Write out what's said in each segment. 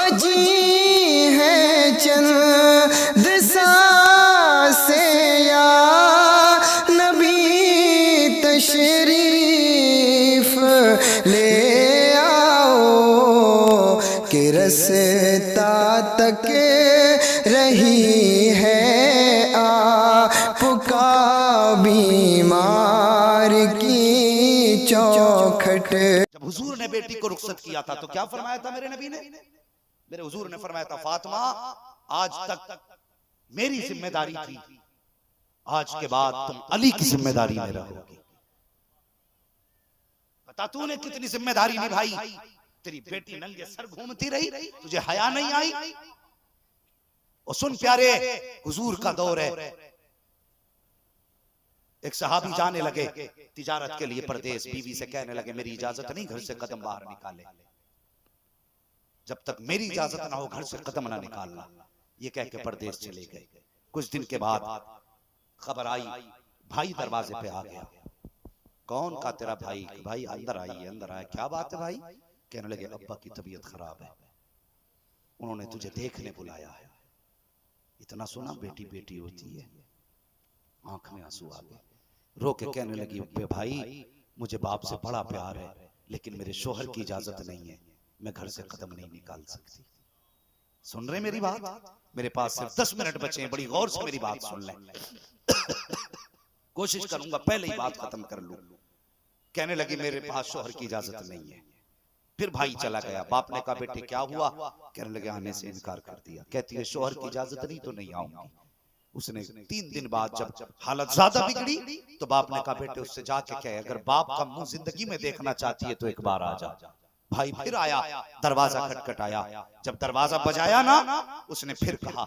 बजी है चंद सांसें या नबी तशरीफ ले आओ कि रस्ता तक रही है आपका बीमार की चौखट। जब हुजूर ने बेटी को रुखसत किया था तो क्या फरमाया था मेरे नबी ने? मेरे हुजूर ने फरमाया था, फातिमा आज तक मेरी जिम्मेदारी थी, आज के बाद तुम अली की जिम्मेदारी में रहोगी। बता तूने कितनी जिम्मेदारी निभाई। तेरी बेटी नंगे सर घूमती रही, तुझे हया नहीं आई। और सुन प्यारे, हुजूर का दौर है। एक सहाबी जाने लगे तिजारत के लिए परदेश, बीवी से कहने लगे मेरी इजाजत नहीं घर से कदम बाहर निकाले, जब तक मेरी इजाजत ना हो घर से कदम ना निकालना। ये कह के परदेश चले गए। कुछ दिन के बाद खबर आई, भाई दरवाजे पे आ गया। कौन का तेरा भाई? भाई अंदर आइए। अंदर आया। क्या बात है भाई? कहने लगे अब्बा की तबीयत खराब है, उन्होंने तुझे देखने बुलाया है। इतना सुना बेटी बेटी होती है। आंख में आंसू आ गए, रो के कहने लगी अब्बे भाई मुझे बाप से बड़ा प्यार है, लेकिन मेरे शोहर की इजाजत नहीं है, मैं घर से कदम नहीं निकाल सकती। सुन रहे मेरी बात? मेरे पास सिर्फ 10 मिनट बचे हैं, बड़ी गौर से मेरी बात सुन लें। कोशिश करूंगा पहले ही बात खत्म कर लूं। कहने लगी मेरे पास शोहर की इजाजत नहीं है। फिर भाई चला गया। बाप ने कहा बेटे क्या हुआ? कहने लगे आने से इनकार कर दिया। कहती है शोहर की इजाजत नहीं तो नहीं आऊंगी। उसने 3 दिन बाद जब हालत ज्यादा बिगड़ी तो बाप ने कहा बेटे उससे जाके कहे अगर बाप का मुंह जिंदगी में देखना चाहती है तो एक बार आ जा। भाई फिर आया, दरवाजा खटखटाया। जब दरवाजा बजाया ना, उसने फिर कहा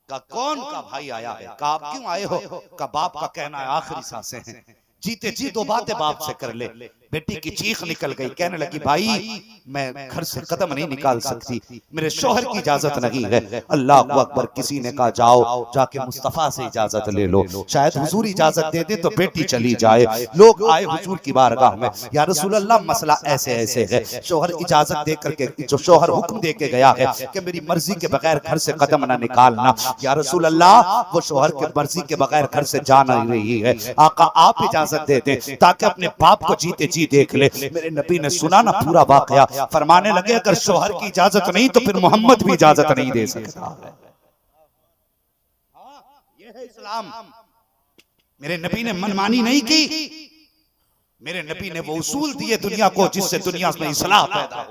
कौन का भाई आया है? कहा आप क्यों आए हो? कहा बाप का कहना है आखिरी सांसें हैं, जीते जी 2 बातें बाप से कर ले। बेटी की चीख निकल गई। कहने लगी भाई मैं घर से कदम नहीं निकाल सकती, मेरे शोहर की इजाजत नहीं है। अल्लाह अकबर। किसी ने कहा जाओ जाके मुस्तफा से इजाजत ले लो, शायद हुजूर इजाजत दे दे तो बेटी चली जाए। लोग आए हुजूर की बारगाह में, या रसूल अल्लाह मसला ऐसे ऐसे है। शोहर इजाजत दे करके, जो शोहर हुक्म दे के गया है कि मेरी मर्जी के बगैर घर से कदम ना निकालना, या रसूल अल्लाह वो शोहर के मर्जी के बगैर घर से जा नहीं रही है। आका आप इजाजत दे दें ताकि अपने बाप को जीते जी देख ले। मेरे नबी ने सुना ना पूरा वाकया, फरमाने लगे अगर शोहर की इजाजत नहीं तो फिर मोहम्मद भी इजाजत नहीं दे सकता। ये है इस्लाम। मेरे नबी ने मनमानी नहीं की। मेरे नबी ने वो उसूल दिए दुनिया को जिससे दुनिया में इस्लाह पैदा हो।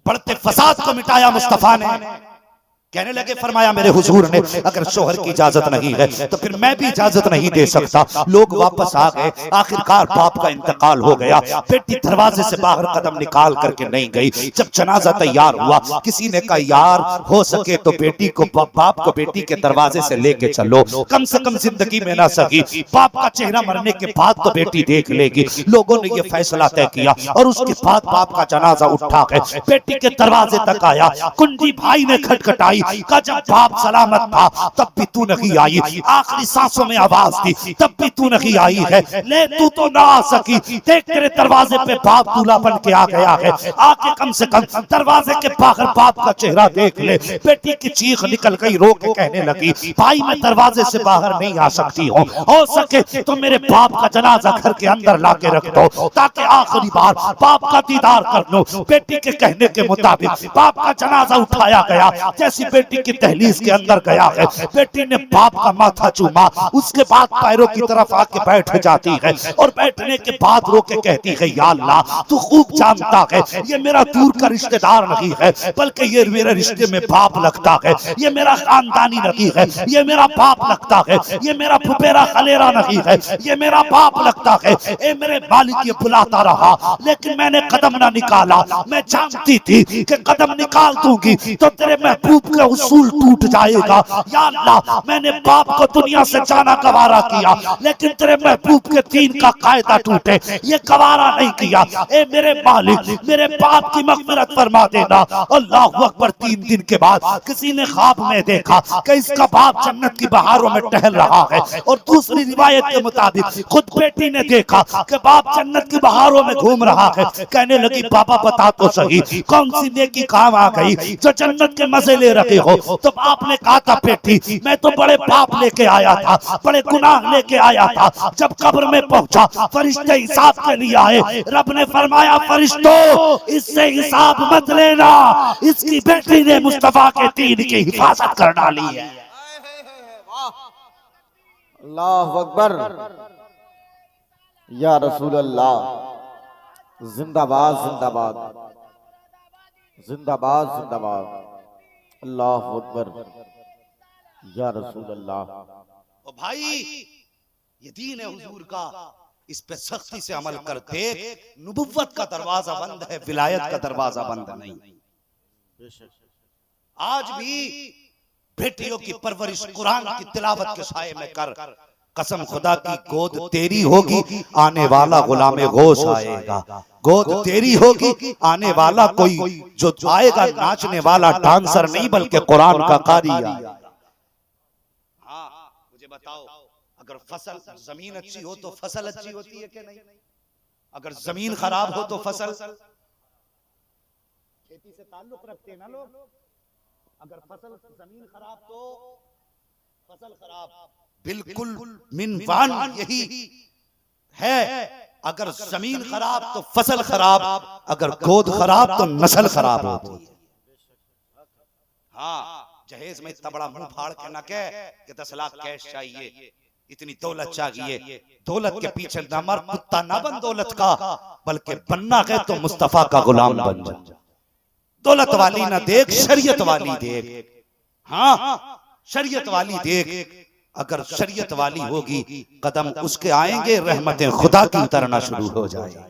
बढ़ते फसाद को मिटाया मुस्तफा ने। कहने लगे फरमाया मेरे हुजूर ने अगर शोहर की इजाजत नहीं है तो फिर मैं भी इजाजत नहीं दे सकता। लोग वापस आ गए। आखिरकार बाप का इंतकाल हो गया। बेटी दरवाजे से बाहर कदम निकाल करके नहीं गई। जब जनाजा तैयार हुआ, किसी ने कहा यार हो सके तो बेटी को बाप को बेटी के दरवाजे से लेके चलो, कम से कम जिंदगी में ना सकी, बाप का चेहरा मरने के बाद तो बेटी देख लेगी। लोगों ने यह फैसला तय किया और उसके बाद बाप का जनाजा उठा के बेटी के दरवाजे तक आया। कुंडी भाई ने खटखटाई का जब बाप सलामत था तब भी तू नहीं आई। आखिरी सांसों में आवाज दी तब भी तू नहीं आई है। ले तू तो ना आ सकी, देख तेरे दरवाजे पे बाप दूल्हा बन के आ गया है। आके कम से कम दरवाजे के बाहर बाप का चेहरा देख ले। बेटी की चीख निकल गई, रो के कहने लगी भाई मैं दरवाजे से बाहर नहीं आ सकती हूँ, हो सके तो मेरे बाप का जनाजा घर के अंदर ला के रख दो ताकि आखिरी बार बाप का दीदार कर लो। बेटी के कहने के मुताबिक बाप का जनाजा उठाया गया। जैसी बेटी की दहलीज के अंदर गया है, बेटी ने बाप का माथा चूमा, उसके बाद पैरों की तरफ आके बैठ जाती है और बैठने के बाद रो के कहती है या अल्लाह तू खूब जानता है ये मेरा दूर का रिश्तेदार नहीं है बल्कि ये मेरे रिश्ते में बाप लगता है, ये मेरा खानदानी नहीं है, ये मेरा बाप लगता है, ये मेरा फुफेरा खलेरा नहीं है, ये मेरा बाप लगता है। ए मेरे मालिक ये बुलाता रहा लेकिन मैंने कदम ना निकाला। मैं जानती थी कि कदम निकाल दूंगी तो तेरे महबूब का उसूल टूट जाएगा। या अल्लाह, मैंने बाप को दुनिया से जाना गवारा किया, लेकिन तेरे महबूब के दीन का कायदा टूटे ये गवारा नहीं किया। ए मेरे मालिक, मेरे बाप की मग़फ़िरत फरमा देना। अल्लाहु अकबर। 3 दिन के बाद किसी ने ख्वाब में देखा कि इसका बाप जन्नत की बहारों में टहल रहा है, और दूसरी रिवायत के मुताबिक खुद बेटी ने देखा कि बाप जन्नत की बहारों में घूम रहा है। कहने लगी, बाबा बता तो सही, कौन सी नेकी काम आ गई जो जन्नत के मजे ले रहे हो? तो आपने कहा था, बेटी मैं तो बड़े पाप लेके आया था, बड़े गुनाह लेके आया था। जब कब्र में पहुंचा, फरिश्ते हिसाब के लिए आए। रब ने फरमाया, फरिश्तों इससे हिसाब मत लेना, इसकी बेटी ने मुस्तफा के दीन की हिफाजत कर डाली है। अल्लाहु अकबर। या रसूल अल्लाह, जिंदाबाद जिंदाबाद जिंदाबाद जिंदाबाद। अल्लाहु अकबर। या रसूल अल्लाह। ओ भाई, ये दीन है हुजूर का, इस पे सख्ती से अमल कर। देख, नबुव्वत का दरवाजा बंद है, विलायत का दरवाजा बंद नहीं। आज भी बेटियों की परवरिश कुरान की तिलावत के साये में कर। कसम खुदा की, गोद तेरी होगी, आने वाला गुलामे गोश आएगा। गोद तेरी होगी, आने वाला कोई जो आएगा नाचने वाला डांसर नहीं, बल्कि कुरान का कारी आएगा। हाँ, मुझे बताओ, अगर फसल जमीन अच्छी हो तो फसल अच्छी होती है कि नहीं? अगर जमीन खराब हो तो फसल, खेती से ताल्लुक रखते हैं ना लोग। अगर फसल जमीन खराब तो फसल खराब। बिल्कुल मिनवान यही है। अगर जमीन खराब तो फसल खराब, अगर गोद खराब तो नस्ल खराब होती है। हाँ, जहेज में इतना बड़ा मुंह फाड़ के ना कह कि 10 लाख कैश चाहिए, इतनी दौलत चाहिए। दौलत के पीछे न मर, कुत्ता ना बन दौलत का, बल्कि बनना है तो मुस्तफा का गुलाम बन जा। दौलत वाली ना देख, शरीयत वाली देख। हाँ, शरीयत वाली देख। अगर शरीयत वाली होगी, कदम उसके आएंगे, रहमतें खुदा की उतरना शुरू हो जाएगी।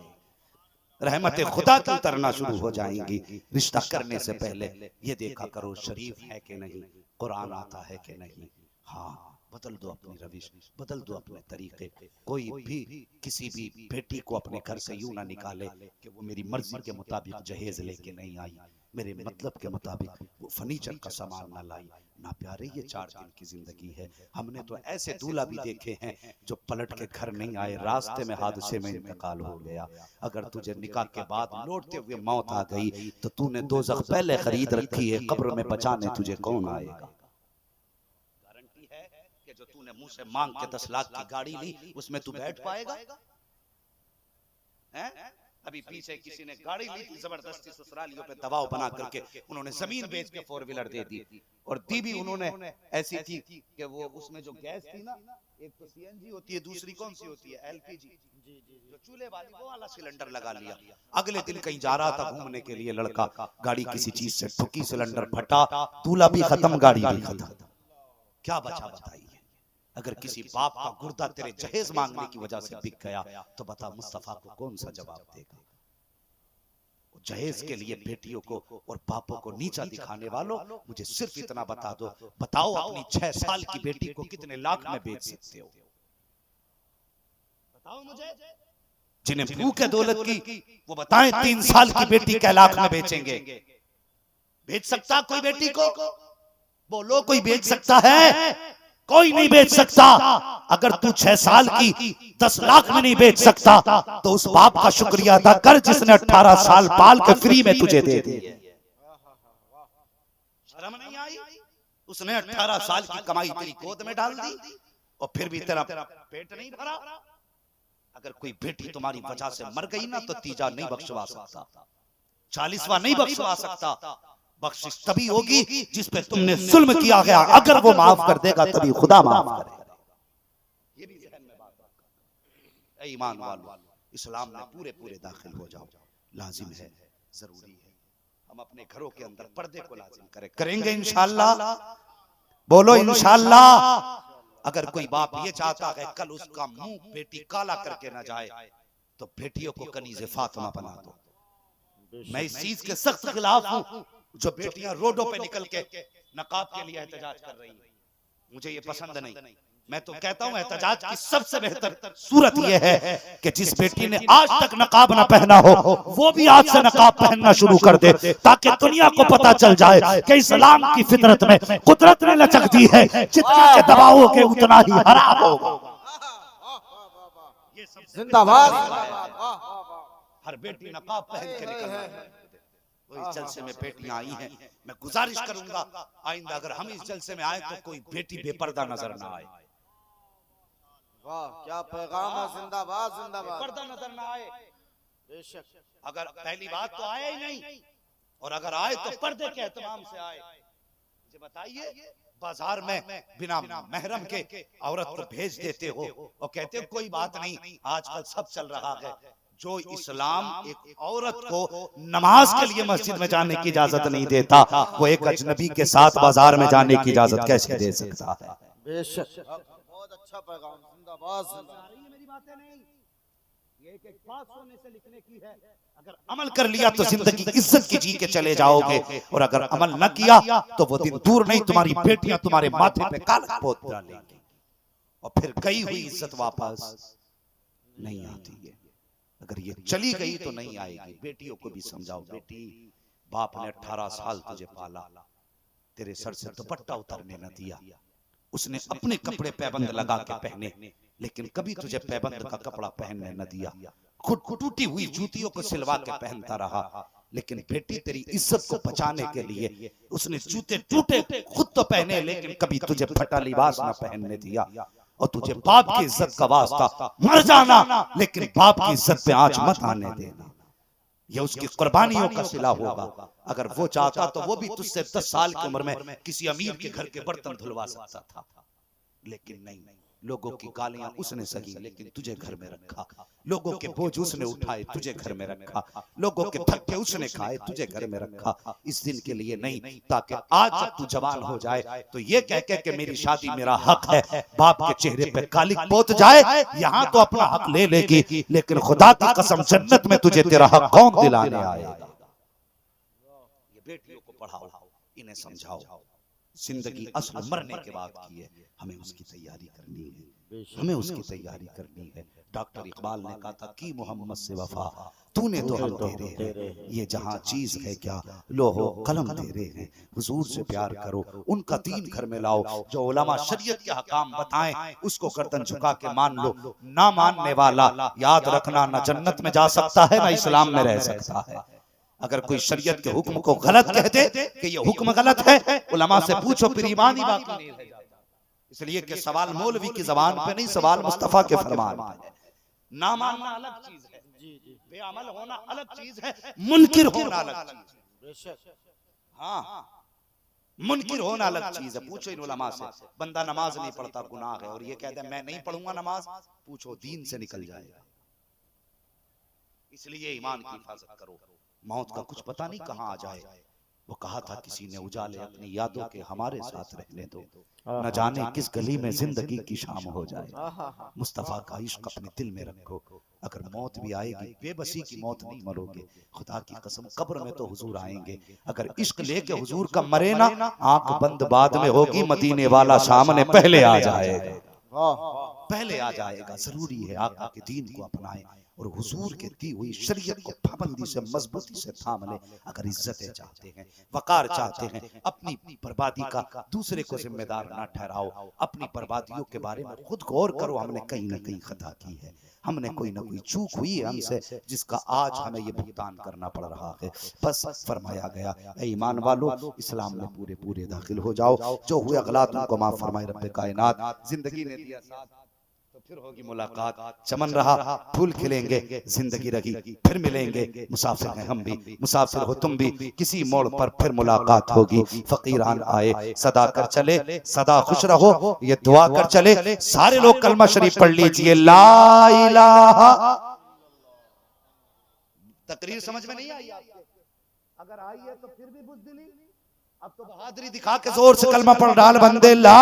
रहमतें खुदा की उतरना शुरू हो जाएंगी। रिश्ता करने से पहले ये देखा करो, शरीफ है कि नहीं, कुरान आता है कि नहीं। हाँ, बदल दो अपनी रविश, बदल दो अपने तरीके। कोई भी किसी भी बेटी को अपने घर से यूं ना निकाले कि वो मेरी मर्जी के मुताबिक जहेज लेके नहीं आई, मेरे मतलब के मुताबिक वो फर्नीचर का सामान ना लाई। ना प्यारे, ये 4 दिन की जिंदगी है। हमने तो ऐसे दूल्हा भी देखे हैं जो पलट के घर नहीं आए, रास्ते में हादसे में इंतकाल हो गया। अगर तुझे निकाह के बाद लौटते हुए मौत आ गई तो तूने दोज़ख पहले खरीद रखी है, कब्र में बचाने तुझे कौन आएगा? गारंटी है कि जो तूने मुंह से मांग के 10 लाख की गाड़ी ली, उसमें तू बैठ पाएगा? अभी पीछे किसी ने गाड़ी ली थी, जबरदस्ती ससुरालियों पे दबाव बना करके उन्होंने जमीन बेच के 4 व्हीलर दे दी। और दी भी उन्होंने ऐसी थी कि वो उसमें जो गैस थी ना, एक तो सीएनजी होती है, दूसरी कौन सी होती है, एलपीजी, जो चूल्हे वाली, वो वाला सिलेंडर लगा लिया। अगले दिन कहीं जा रहा था घूमने के लिए लड़का, गाड़ी किसी चीज से ठुकी, सिलेंडर फटा, दूल्हा भी खत्म, गाड़ी भी खत्म। क्या बचा बताइए? अगर किसी बाप का गुर्दा तेरे जहेज मांगने की वजह से बिक गया तो बता मुस्तफा को कौन सा जवाब देगा? जहेज के लिए बेटियों को और बापों को नीचा दिखाने वालों, मुझे सिर्फ इतना बता दो, बताओ अपनी 6 साल की बेटी को कितने लाख में बेच सकते हो? बताओ मुझे। जिन्हें भूख है दौलत की, वो बताएं 3 साल की बेटी क्या लाख में बेचेंगे? बेच सकता कोई बेटी को? बोलो, कोई बेच सकता है? कोई नहीं बेच सकता। अगर तू 6 साल की 10 लाख में नहीं बेच सकता तो उस बाप का शुक्रिया अदा कर जिसने 18 साल पाल के फ्री में तुझे दे दी। शर्म नहीं आई? उसने 18 साल की कमाई तेरी गोद में डाल दी और फिर भी तेरा पेट नहीं भरा। अगर कोई बेटी तुम्हारी वजह से मर गई ना तो तीजा नहीं बख्शवा सकता, 40वां नहीं बख्शवा सकता। बख्शिश तभी होगी जिस पे तुमने जुल्म किया गया, अगर वो माफ कर देगा तभी खुदा माफ करेगा। ये भी ज़हन में बात रखना। ऐ ईमान वालों, इस्लाम में पूरे पूरे दाखिल हो जाओ, लाजिम है, जरूरी है। हम अपने घरों के अंदर पर्दे को लाजिम करेंगे इंशाअल्लाह। बोलो इंशाअल्लाह। अगर कोई बाप ये चाहता है कल उसका मुंह बेटी काला करके ना जाए तो बेटियों को कनीज़े फातिमा बना दो। मैं इस चीज के सख्त खिलाफ हूं। जो बेटियां रोडों पे निकल के नकाब के लिए एहतजाज कर रही हैं, मुझे ये पसंद नहीं। मैं तो कहता हूं एहतजाज की सबसे बेहतर सूरत यह है कि जिस बेटी ने आज तक नकाब ना पहना हो वो भी आज से नकाब पहनना शुरू कर दे, ताकि दुनिया को पता चल जाए कि इस्लाम की फितरत में कुदरत ने लचक दी है, जितना के दबाओगे उतना ही हराम होगा। जिंदाबाद। हर बेटी नकाब पहन के निकलना है। तो इस जलसे में बेटियां आई हैं, मैं गुजारिश करूंगा आइंदा अगर हम इस जलसे में आए तो कोई बेटी बेपर्दा नजर ना आए। वाह क्या पैगाम है। जिंदाबाद जिंदाबाद। पर्दा नजर ना आए। बेशक। अगर पहली बात तो आया ही नहीं, और अगर आए तो पर्दे के एहतमाम से आए। मुझे बताइए, बाजार में बिना महरम के औरत को भेज देते हो और कहते हो कोई बात नहीं, आजकल सब चल रहा है। जो इस्लाम एक औरत को नमाज के लिए मस्जिद में जाने की इजाजत नहीं देता, वो एक अजनबी के साथ बाजार में जाने की इजाजत कैसे दे सकता है? बेशक बहुत अच्छा पैगाम। जिंदाबाद। मेरी बातें नहीं, ये एक बात सुनने से लिखने की है। अगर अमल कर लिया तो जिंदगी इज्जत की जी के चले जाओगे, और अगर अमल न किया तो वो दिन दूर नहीं तुम्हारी बेटियां तुम्हारे माथे पे काला पोत डालेंगी, और फिर गई हुई इज्जत वापस नहीं आती है। अगर ये चली गई तो नहीं आएगी। बेटियों को भी समझाओ, बेटी बाप ने 18 साल तुझे पाला, तेरे सर से दुपट्टा उतरने न दिया, उसने अपने कपड़े पैबंद लगा के पहने, लेकिन कभी तुझे पैबंद का कपड़ा पहनने न दिया। खुद टूटी हुई जूतियों को सिलवा के पहनता रहा, लेकिन बेटी तेरी इज्जत को बचाने के लिए उसने जूते टूटे खुद तो पहने, लेकिन कभी तुझे फटा लिबास न पहनने दिया। और तुझे बाप की इज्जत का वास्ता मर जाना, लेकिन बाप की इज्जत पे आंच मत आने देना। यह उसकी कुर्बानियों का सिला होगा। अगर वो चाहता तो वो भी तुझसे 10 साल की उम्र में किसी अमीर के घर के बर्तन धुलवा सकता था, लेकिन नहीं। लोगों की गालियां उसने सही, लेकिन तुझे घर में रखा। लोगों के बोझ उसने उठाए, तुझे घर में रखा। लोगों के धक्के उसने खाए, तुझे घर में रखा। इस दिन के लिए नहीं, ताकि आज जब तू जवान हो जाए तो ये कह के कि मेरी शादी मेरा हक है, बाप के चेहरे पे कालिक पोत जाए। यहाँ तो अपना हक ले लेगी, लेकिन खुदा की कसम जन्नत में तुझे तेरा हक कौन दिलाने आएगा? ये बेटियों को पढ़ाओ, इन्हें समझाओ, जिंदगी असल मरने के बाद की है, हमें उसकी तैयारी करनी है, हमें उसकी तैयारी करनी है। डॉक्टर इकबाल ने कहा था कि मोहम्मद से वफा तूने तो हम तेरे हैं, ये जहां चीज है क्या लोहो कलम तेरे हैं। हुजूर से प्यार करो, उनका दीन घर में लाओ, जो उलमा शरीयत के हकाम बताएं उसको गर्दन झुका के मान लो। ना मानने वाला याद रखना ना जन्नत में जा सकता है ना इस्लाम में रह सकता है। अगर कोई शरीयत के हुक्म को गलत कह दे कि ये हुक्म गलत है, उलमा से पूछो, फिर ईमान ही बाकी नहीं रह जाता। इसलिए कि सवाल मौलवी की जबान पे नहीं, सवाल मुस्तफा के फरमान पे है। ना मानना अलग चीज है, बेअमल होना अलग चीज है, मुनकिर होना अलग चीज है। हाँ, मुनकिर होना अलग चीज है। पूछो इन उलमा से, बंदा नमाज नहीं पढ़ता गुनाह है, और ये कहता है मैं नहीं पढ़ूंगा नमाज, पूछो दीन से निकल जाएगा। इसलिए ईमान की हिफाजत करो, मौत का कुछ पता नहीं कहाँ आ जाए। वो कहा था किसी ने, उजाले अपनी यादों के हमारे साथ रहने दो, न जाने किस गली में जिंदगी की शाम हो जाए। मुस्तफा का इश्क अपने दिल में रखो, अगर मौत भी आएगी बेबसी की मौत नहीं मरोगे। खुदा की कसम कब्र में तो हुजूर आएंगे, अगर इश्क लेके हुजूर का मरे ना, आंख बंद बाद में होगी, मदीने वाला सामने पहले आ जाएगा, पहले आ जाएगा। जरूरी है आका के दीन को अपनाएं और हुजूर के दी हुई शरीयत को पाबंदी से मजबूती से थाम ले। अगर इज्जतें चाहते हैं, वकार चाहते हैं, अपनी बर्बादी का दूसरे को जिम्मेदार ना ठहराओ। अपनी बर्बादियों के बारे में खुद गौर करो, हमने कहीं ना कहीं खता की है, हमने कोई ना कोई चूक हुई है हमसे, जिसका आज हमें ये भुगतान करना पड़ रहा है। बस फरमाया गया, ऐ ईमान वालों इस्लाम में पूरे पूरे दाखिल हो जाओ। जो हुए अगलात उनको माफ फरमाए रब्बे कायनात। जिंदगी ने दिया साथ तो फिर होगी मुलाकात, चमन रहा फूल खिलेंगे, जिंदगी रही फिर मिलेंगे। मुसाफिर हैं हम भी, मुसाफिर हो तुम भी, किसी मोड़ पर फिर मुलाकात होगी। फकीरान आए सदा कर चले, सदा खुश रहो, ये दुआ कर चले। सारे लोग कलमा शरीफ पढ़ लीजिए, ला इलाहा। तकरीर समझ में नहीं आई आपको? अगर आई है तो फिर भी बुज़दिली अब तो बहादुरी दिखा के जोर से कलमा पढ़ डाल बंदे ला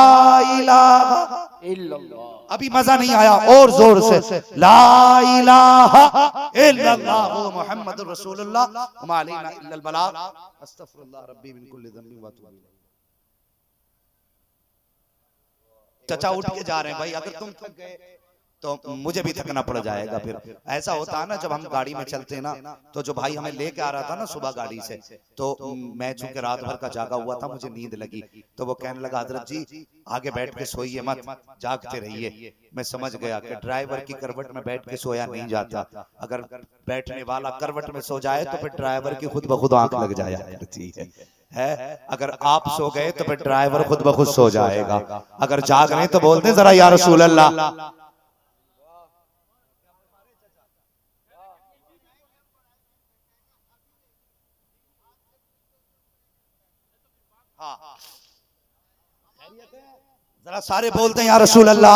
इलाहा इल्लल्लाह। अभी मजा नहीं आया और जोर से ला इलाहा इल्लल्लाह मुहम्मदुर रसूलुल्लाह व मा अलैना इल्लल बलाग अस्तगफिरुल्लाह रब्बी मिन कुल्ली ज़ंबि व अतूबु इलैह। चचा उठ के जा रहे हैं भाई, अगर तुम थक गए तो मुझे भी थकना पड़ जाएगा। फिर ऐसा होता है ना, जब हम गाड़ी में चलते हैं ना, तो जो भाई हमें लेके आ रहा था ना सुबह गाड़ी से, तो मैं चूंकि रात भर का जागा हुआ था, मुझे नींद लगी, तो वो कहने लगा हजरत जी आगे बैठ के सोइए मत, जागते रहिए। मैं समझ गया कि ड्राइवर की करवट में बैठ के सोया नहीं जाता, अगर बैठने वाला करवट में सो जाए तो फिर ड्राइवर की खुद ब खुद आंख लग जाया करती है। अगर आप सो गए तो फिर ड्राइवर खुद ब खुद सो जाएगा। अगर जाग रहे तो बोलते जरा या रसूल अल्लाह। जरा सारे बोलते हैं या रसूल अल्लाह।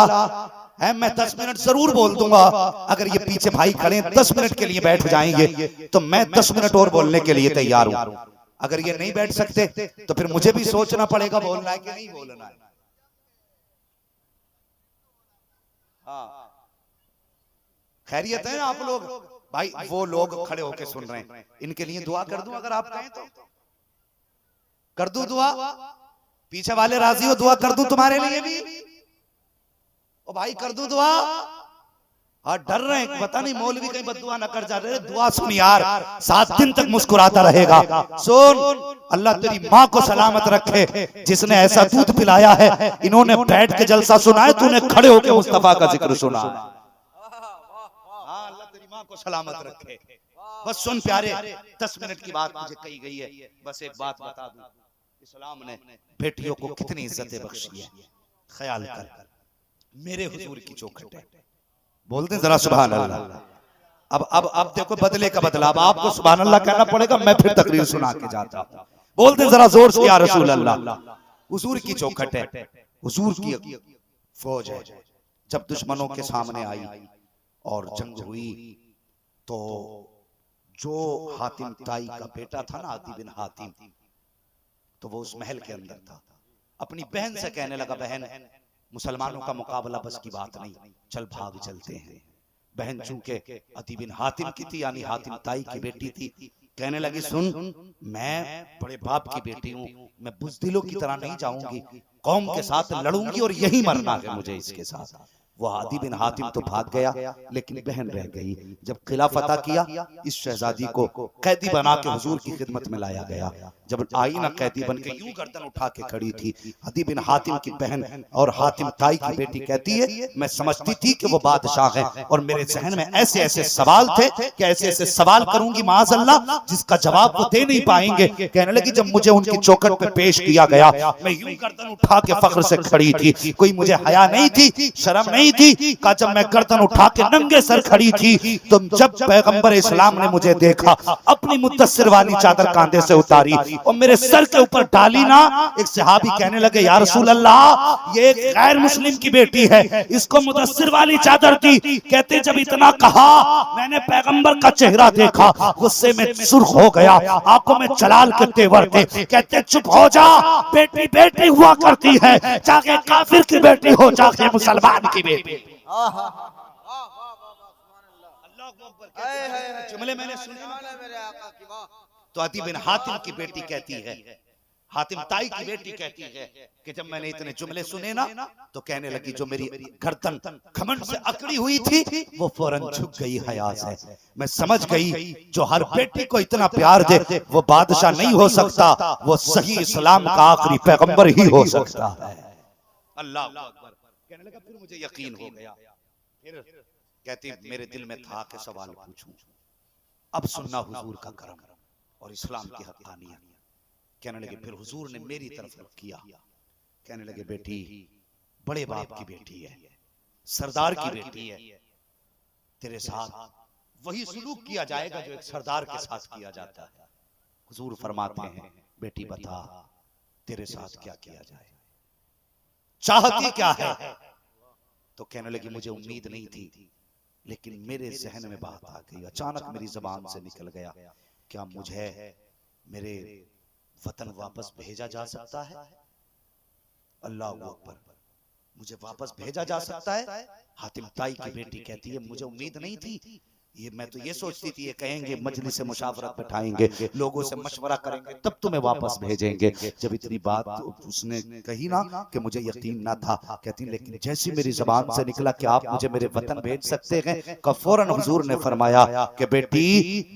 है मैं 10 मिनट जरूर बोल दूंगा, अगर ये पीछे भाई खड़े हैं 10 मिनट के लिए बैठ जाएंगे तो मैं 10 मिनट और बोलने के लिए तैयार हूं। अगर ये नहीं बैठ सकते तो फिर मुझे भी सोचना पड़ेगा बोलना है कि नहीं बोलना है। हाँ खैरियत है ना आप लोग भाई? वो लोग खड़े होके सुन रहे हैं, इनके लिए दुआ कर दूं अगर आप कहें तो कर दूं दुआ? पीछे वाले राजी हो दुआ कर दूं तुम्हारे लिए भी? ओ भाई कर दूं दुआ? हाँ डर रहे हैं, पता नहीं मौलवी कहीं बद्दुआ ना कर जा रहे। दुआ सुन यार, 7 दिन तक मुस्कुराता रहेगा। सुन, अल्लाह तेरी माँ को सलामत रखे जिसने ऐसा दूध पिलाया है। इन्होंने बैठ के जलसा सुना है, तूने खड़े होके मुस्तफा का जिक्र सुना है। हाँ अल्लाह तेरी माँ को सलामत रखे। बस सुन प्यारे, 10 मिनट की बात मुझे कही गई है, बस एक बात बता दूं, इस्लाम ने बेटियों को कितनी इज्जतें बख्शी है, ख्याल कर। मेरे हुजूर की चौखट है, बोलते जरा सुभान अल्लाह। अब देखो बदले का बदला, अब आपको सुभान अल्लाह कहना पड़ेगा, मैं फिर तकरीर सुना के जाता हूं। बोलते जरा जोर से या रसूल अल्लाह। हुजूर की चौखट है, हुजूर की फौज है। जब दुश्मनों के सामने आई और जंग हुई तो जो हातिम ताई का बेटा था ना, आदी बिन हातिम, तो वो उस महल के अंदर था। अपनी बहन से कहने लगा, बहन मुसलमानों का मुकाबला बस की बात नहीं, चल भाग चलते हैं। बहन चूंकि अती बिन हातिम की थी, यानी हातिम ताई की बेटी थी, कहने लगी सुन मैं बड़े बाप की बेटी हूं, मैं बुज़दिलों की तरह नहीं जाऊंगी, कौम के साथ लड़ूंगी और यही मरना है मुझे इसके साथ। वो आदी बिन हातिम तो भाग गया, लेकिन बहन रह गई। जब किला फतह किया, इस शहजादी को कैदी बना के हुजूर की खिदमत में लाया गया। जब आई ना कैदी बन के यूं गर्दन उठा के खड़ी थी, आदी बिन हातिम की बहन और हातिम ताई की बेटी कहती है मैं समझती थी कि वो बादशाह है, और मेरे जहन में ऐसे ऐसे सवाल थे कि ऐसे ऐसे सवाल करूंगी माज़ अल्लाह जिसका जवाब वो दे नहीं पाएंगे। कहने लगी जब मुझे उनकी चौखट पे पेश किया गया, मैं यूं गर्दन उठा के फख्र से खड़ी थी, कोई मुझे हया नहीं थी, शर्म नहीं थी। का जब मैं गर्दन उठा के नंगे सर खड़ी थी, तो जब पैगंबर इस्लाम ने मुझे देखा, अपनी मुद्दस्सिर वाली चादर कांधे से उतारी और मेरे सर के ऊपर डाली ना, एक सहाबी कहने लगे या रसूल अल्लाह ये एक गैर मुस्लिम की बेटी है, इसको मुद्दस्सिर वाली चादर दी। कहते जब इतना कहा, मैंने पैगंबर का चेहरा देखा, गुस्से में सुर्ख हो गया, आंखों में जलाल के तेवर थे। कहते चुप हो जा, बेटी बेटी हुआ करती है, चाहे काफिर की बेटी हो चाहे मुसलमान की बेटी। जुमले मैंने सुने मेरे आका की। तो अती बिन हातिम की बेटी कहती है, हातिम ताई की बेटी कहती है कि जब मैंने इतने जुमले सुने ना, तो कहने लगी जो मेरी गर्दन घमंड से अकड़ी हुई थी वो फौरन झुक गई हया से। मैं समझ गई जो हर बेटी को इतना प्यार दे वो बादशाह नहीं हो सकता, वो सही इस्लाम का आखिरी पैगंबर ही हो सकता है। अल्लाह अकबर। कहने लगा फिर मुझे यकीन हो गया। फिर कहती मेरे दिल में था कि सवाल पूछूं, अब सुनना हुजूर का करम और इस्लाम की हक़ानियत। कहने लगे फिर हुजूर ने मेरी तरफ रुख किया, कहने लगे बेटी बड़े बाप की बेटी है, सरदार की बेटी है, तेरे साथ वही सुलूक किया जाएगा जो एक सरदार के साथ किया जाता है। हुजूर फरमाते हैं बेटी बता तेरे साथ क्या किया जाए, चाहती क्या है? तो कहने लगी मुझे उम्मीद नहीं थी, लेकिन मेरे जहन में बात आ गई, अचानक मेरी जबान से निकल गया क्या मुझे मेरे वतन वापस भेजा जा सकता है? अल्लाह अकबर, मुझे वापस भेजा जा सकता है? हातिम ताई की बेटी कहती है मुझे उम्मीद नहीं थी, ये मैं तो ये सोचती थी ये कहेंगे मजलिस से मुशावरत बैठाएंगे, लोगों से मशवरा करेंगे तब तुम्हें वापस भेजेंगे। जब इतनी बात उसने कही ना कि मुझे यकीन ना था, कहती लेकिन जैसी मेरी जुबान से निकला कि आप मुझे मेरे वतन भेज सकते हैं, का फौरन हुजूर ने फरमाया कि बेटी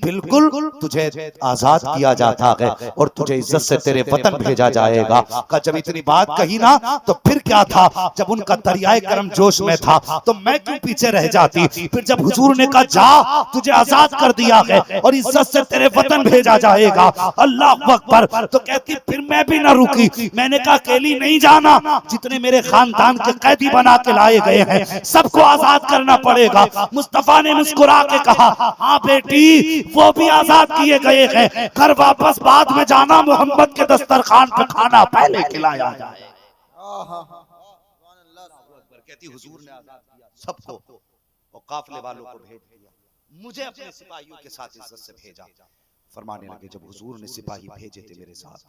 बिल्कुल तुझे आजाद किया जाता है और तुझे इज्जत से तेरे वतन भेजा जाएगा। का जब इतनी बात कही ना तो फिर क्या था, जब उनका दरियाए करम जोश में था तो मैं क्यों पीछे रह जाती। फिर जब हुजूर ने कहा जा तुझे आजाद कर दिया है और इज्जत से तेरे वतन भेजा जाएगा, अल्लाह अकबर, तो कहती फिर मैं भी ना रुकी। मैंने कहा अकेली नहीं जाना, जितने मेरे खानदान के कैदी बना के लाए गए हैं सबको आजाद करना पड़ेगा। मुस्तफा ने मुस्कुरा के कहा हाँ बेटी वो भी आजाद किए गए हैं, घर वापस बाद में जाना, मोहम्मद के दस्तरखान पे खाना पहले खिलाया जाए। कहती हुजूर ने आजाद किया सबको और काफिले वालों को भेज दिया, मुझे अपने सिपाहियों के साथ इज्जत से भेजा। फरमाने लगे जब हुजूर ने सिपाही भेजे थे मेरे साथ,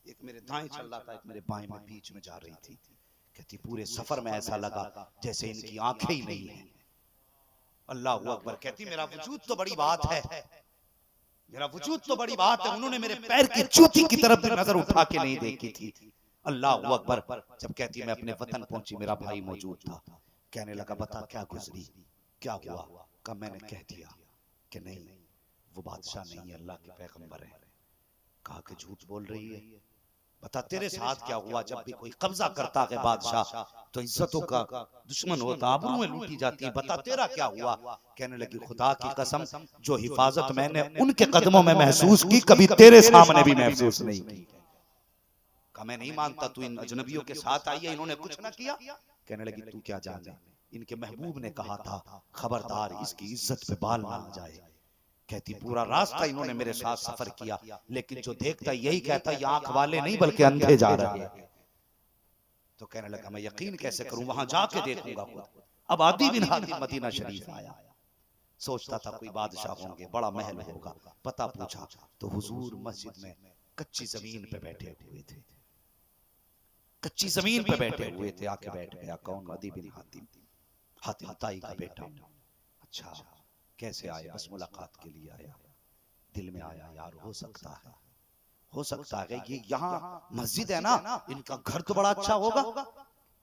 एक मेरे दाएं चल रहा था, एक मेरे बाएं में बीच में जा रही थी। कहती पूरे सफर में ऐसा लगा जैसे इनकी आंखें ही नहीं है। अल्लाह अकबर, कहती मेरा वजूद तो बड़ी बात है, मेरा वजूद तो बड़ी बात है, उन्होंने मेरे पैर की चूती की तरफ भी नजर उठा के नहीं देखी थी। अल्लाह अकबर, जब कहती मैं अपने वतन पहुंची मेरा भाई मौजूद था, कहने लगा बता क्या गुजरी क्या हुआ। का मैंने कह दिया कि नहीं वो बादशाह नहीं है, अल्लाह के पैगंबर है। कहा कि झूठ बोल रही है, बता तेरे साथ क्या हुआ। जब भी कोई कब्जा करता है बादशाह तो इज्जतों का दुश्मन होता, आबरूएं लूटी जाती है, बता तेरा क्या हुआ। कहने लगी खुदा की कसम जो हिफाजत मैंने उनके कदमों में महसूस की कभी तेरे सामने भी महसूस नहीं की। कहा मैं नहीं मानता, तू इन अजनबियों के साथ आई है, इन्होंने कुछ ना किया। कहने लगी तू क्या जाने, इनके महबूब ने कहा था खबरदार इसकी इज्जत पे बाल ना आ जाए। कहती पूरा रास्ता इन्होंने मेरे साथ सफर किया, लेकिन जो देखता यही कहता ये आंख वाले नहीं बल्कि अंधे जा रहे हैं। तो कहने लगा मैं यकीन कैसे करूं, वहां जाके देखूंगा खुद। अब आदि बिन हातिम मदीना शरीफ आया, सोचता था कोई बादशाह होंगे, बड़ा महल होगा। पता पूछा तो हुजूर मस्जिद में कच्ची जमीन पे बैठे हुए थे, कच्ची जमीन पे बैठे हुए थे। आके बैठ गया कौन, आदि बिन हातिम, हातिम ताई का बेटा। अच्छा कैसे आया, बस मुलाकात के लिए आया। दिल में आया यार हो सकता है ये यहाँ मस्जिद है ना, इनका घर तो बड़ा अच्छा होगा।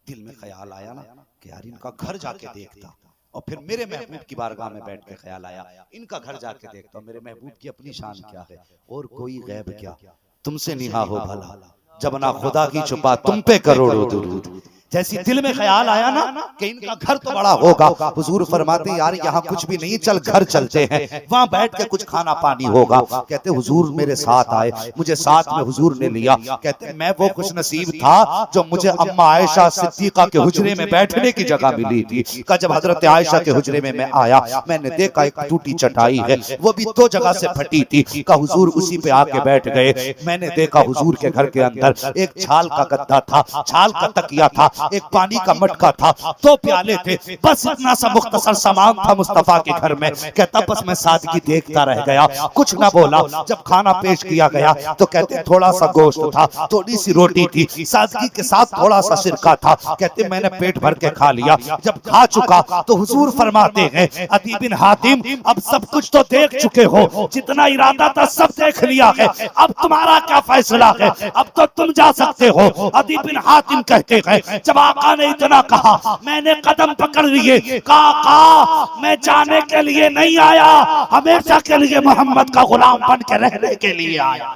दिल में ख्याल आया ना कि यार इनका घर जाके देखता, और फिर मेरे महबूब की बारगाह में बैठ के ख्याल आया इनका घर जाके देखता हूं, मेरे महबूब की अपनी शान क्या है और कोई गैब क्या, तुमसे निहा हो भला जब ना खुदा की छुपा तुम पे करोड़ों दुरूद। जैसी दिल में ख्याल आया ना कि इनका घर तो बड़ा होगा, हुजूर फरमाते यार यहाँ कुछ भी नहीं, चल घर चलते हैं, वहां बैठ के कुछ खाना पानी होगा। कहते हुजूर मेरे साथ आए, मुझे साथ में हुजूर ने लिया। कहते मैं वो खुश नसीब था जो मुझे अम्मा आयशा सिद्दीका के हुजरे में बैठने की जगह मिली थी। का जब हजरत आयशा के हुजरे में मैं आया, मैंने देखा एक टूटी चटाई है, वो भी 2 जगह से फटी थी। का हुजूर उसी पे आके बैठ गए। मैंने देखा हुजूर के घर के अंदर एक छाल का गद्दा था, छाल का तकिया था, एक पानी का मटका था, 2 प्याले थे, बस इतना सा मुख्तसर सामान था मुस्तफा के घर में। कहता बस मैं सादगी देखता रह गया, कुछ ना बोला। जब खाना पेश किया गया तो कहते थोड़ा सा गोश्त था, थोड़ी सी रोटी थी, सादगी के साथ थोड़ा सा सिरका था। कहते मैंने पेट भर के खा लिया। जब खा चुका तो हुजूर फरमाते हैं अदी बिन हातिम अब सब कुछ तो देख चुके हो, जितना इरादा था सब देख लिया है, अब तुम्हारा क्या फैसला है, अब तो तुम जा सकते हो। अदी बिन हातिम कहते हैं जब आका ने इतना कहा मैंने कदम पकड़ लिए, कहा मैं जाने के लिए नहीं आया, हमेशा के लिए मोहम्मद का गुलाम बन के रहने के लिए आया।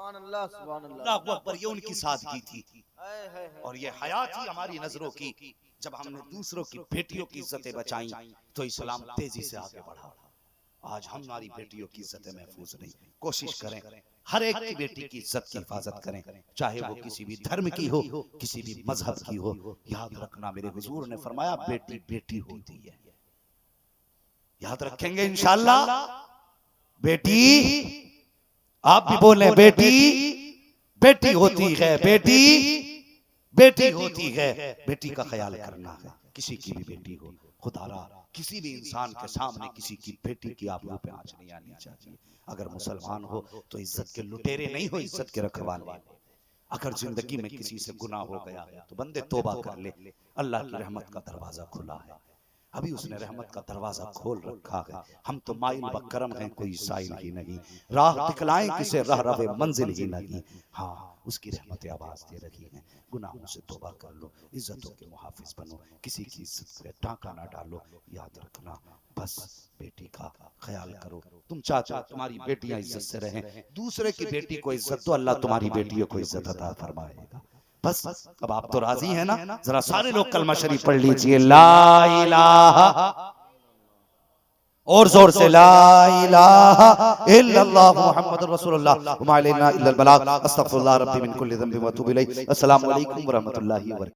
अल्लाह अकबर, ये उनकी सादगी थी और ये हया थी हमारी नजरों की। जब हमने दूसरों की बेटियों की इज्जतें बचाई तो इस्लाम तेजी से आगे बढ़ा। आज हमारी बेटियों की इज्जतें महफूज नहीं, कोशिश करें हर एक की बेटी की इज्जत की हिफाजत करें, चाहे वो किसी भी धर्म की हो, किसी भी मजहब की हो। याद रखना मेरे हुजूर ने फरमाया बेटी बेटी होती है, याद रखेंगे इंशाअल्लाह। बेटी आप भी बोले बेटी बेटी होती है, बेटी बेटी होती है, बेटी का ख्याल करना है। किसी की भी बेटी हो, खुदारा किसी भी इंसान के सामने किसी की बेटी की आबरू पे आंच नहीं आनी चाहिए। अगर मुसलमान हो तो इज्जत के लुटेरे नहीं हो, इज्जत के रखवाले। अगर जिंदगी में किसी से गुनाह हो गया है तो बंदे तौबा कर ले, अल्लाह की रहमत का दरवाजा खुला है। अभी उसने रहमत का दरवाजा खोल रखा है। हम तो माइल व करम हैं, कोई साइल ही नहीं। राह दिखलाएं किसे राह रवे मंजिल ही नहीं। हाँ, उसकी रहमत आवाज दे रही है। गुनाहों से तौबा कर लो, इज्जतों के मुहाफिज बनो, किसी की इज्जत पे टांका ना डालो। याद रखना, बस बेटी का ख्याल करो। तुम चाहते हो तुम्हारी बेटियां इज्जत से रहें, दूसरे की बेटी को इज्जत दो, अल्लाह तुम्हारी बेटियों को इज्जत अता फरमाएगा। बस अब आप तो राजी हैं ना? जरा सारे लोग कलमा शरीफ पढ़ लीजिए, ला इलाहा, और जोर से ला इलाहा इल्लल्लाह मुहम्मदुर रसूलुल्लाह व मा अलैना इल्लल बलाग। अस्तगफिरुल्लाह रब्बी मिन कुल्ली ज़ंबिन व अतूबु इलैहि। अस्सलामु अलैकुम व रहमतुल्लाहि व बरकातहू।